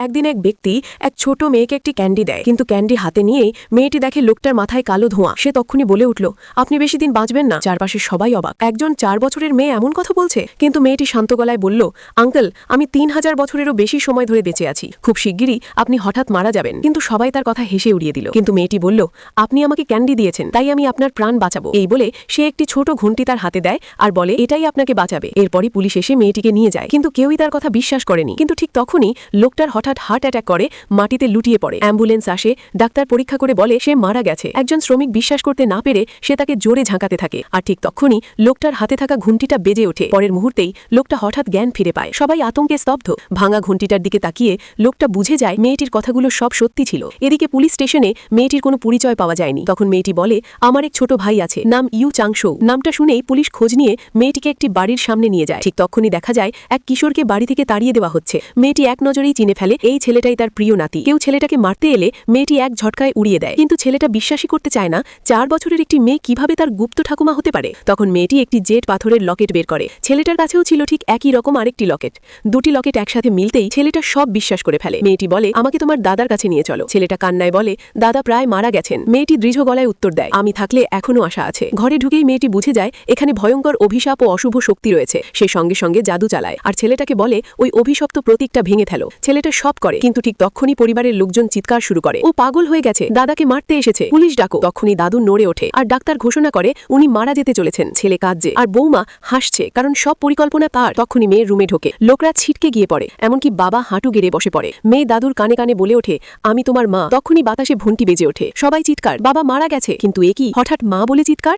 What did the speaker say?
একদিন এক ব্যক্তি এক ছোট মেয়েকে একটি ক্যান্ডি দেয়, কিন্তু ক্যান্ডি হাতে নিয়েই মেয়েটি দেখে লোকটার মাথায় কালো ধোঁয়া। সে তক্ষুনি বলে উঠল, আপনি বেশি দিন বাঁচবেন না। চারপাশে সবাই অবাক, একজন 4 বছরের মেয়ে এমন কথা বলছে। কিন্তু মেয়েটি শান্ত গলায় বলল, আঙ্কেল, আমি 3000 বছরেরও বেশি সময় ধরে বেঁচে আছি, খুব শিগগিরই আপনি হঠাৎ মারা যাবেন। কিন্তু সবাই তার কথা হেসে উড়িয়ে দিল। কিন্তু মেয়েটি বলল, আপনি আমাকে ক্যান্ডি দিয়েছেন, তাই আমি আপনার প্রাণ বাঁচাবো। এই বলে সে একটি ছোট ঘণ্টি তার হাতে দেয় আর বলে, এটাই আপনাকে বাঁচাবে। এরপরই পুলিশ এসে মেয়েটিকে নিয়ে যায়, কিন্তু কেউই তার কথা বিশ্বাস করেনি। কিন্তু ঠিক তখনই লোকটার হঠাৎ হার্ট অ্যাটাক করে মাটিতে লুটিয়ে পড়ে। অ্যাম্বুলেন্স আসে, ডাক্তার পরীক্ষা করে বলে সে মারা গেছে। একজন শ্রমিক বিশ্বাস করতে না পেরে সে তাকে জোরে ঝাঁকাতে থাকে, আর ঠিক তখনই লোকটার হাতে থাকা ঘণ্টিটা বেজে ওঠে। পরের মুহূর্তেই লোকটা হঠাৎ জ্ঞান ফিরে পায়। সবাই আতঙ্কে স্তব্ধ। ভাঙা ঘণ্টিটার দিকে তাকিয়ে লোকটা বুঝে যায় মেয়েটির কথাগুলো সব সত্যি ছিল। এদিকে পুলিশ স্টেশনে মেয়েটির কোনো পরিচয় পাওয়া যায়নি। তখন মেয়েটি বলে, আমার এক ছোট ভাই আছে, নাম ইউ চাংশো। নামটা শুনেই পুলিশ খোঁজ নিয়ে মেয়েটিকে একটি বাড়ির সামনে নিয়ে যায়। ঠিক তখনই দেখা যায় এক কিশোরকে বাড়ি থেকে তাড়িয়ে দেওয়া হচ্ছে। মেয়েটি এক নজরেই চিনে ফেলে এই ছেলেটাই তার প্রিয় নাতি। কেউ ছেলেটাকে মারতে এলে মেয়েটি এক ঝটকায় উড়িয়ে দেয়। কিন্তু ছেলেটা বিশ্বাসই করতে চায় না 4 বছরের একটি মেয়ে কিভাবে তার গুপ্ত ঠাকুমা হতে পারে। তখন মেয়েটি একটি জেড পাথরের লকেট বের করে। ছেলেটার কাছেও ছিল ঠিক একই রকম আরেকটি লকেট। দুটি লকেট একসাথে মিলতেই ছেলেটা সব বিশ্বাস করে ফেলে। মেয়েটি বলে, আমাকে তোমার দাদার কাছে নিয়ে চলো। ছেলেটা কান্নায় বলে, দাদা প্রায় মারা গেছেন। মেয়েটি দৃঢ় গলায় উত্তর দেয়, আমি থাকলে এখনো আশা আছে। ঘরে ঢুকেই মেয়েটি বুঝে যায় এখানে ভয়ঙ্কর অভিশাপ ও অশুভ শক্তি রয়েছে। সে সঙ্গে সঙ্গে জাদু চালায় আর ছেলেটাকে বলে, ওই অভিশপ্ত প্রতীকটা ভেঙে ফেলো। ছেলেটা সব করে, কিন্তু ঠিক তখনই পরিবারের লোকজন চিৎকার শুরু করে, ও পাগল হয়ে গেছে, দাদাকে মারতে এসেছে, পুলিশ ডাকো। তখনই দাদু নড়ে ওঠে আর ডাক্তার ঘোষণা করে উনি মারা যেতে চলেছেন। ছেলে কাঁদছে আর বৌমা হাসছে, কারণ সব পরিকল্পনা তার। তখনই মেয়ের রুমে ঢোকে। লোকরা ছিটকে গিয়ে পড়ে, এমনকি বাবা হাঁটু গেড়ে বসে পড়ে। মেয়ে দাদুর কানে কানে বলে ওঠে, আমি তোমার মা। তখনই বাতাসে ঘণ্টি বেজে ওঠে। সবাই চিৎকার, বাবা মারা গেছে। কিন্তু এ কি, হঠাৎ মা বলে চিৎকার।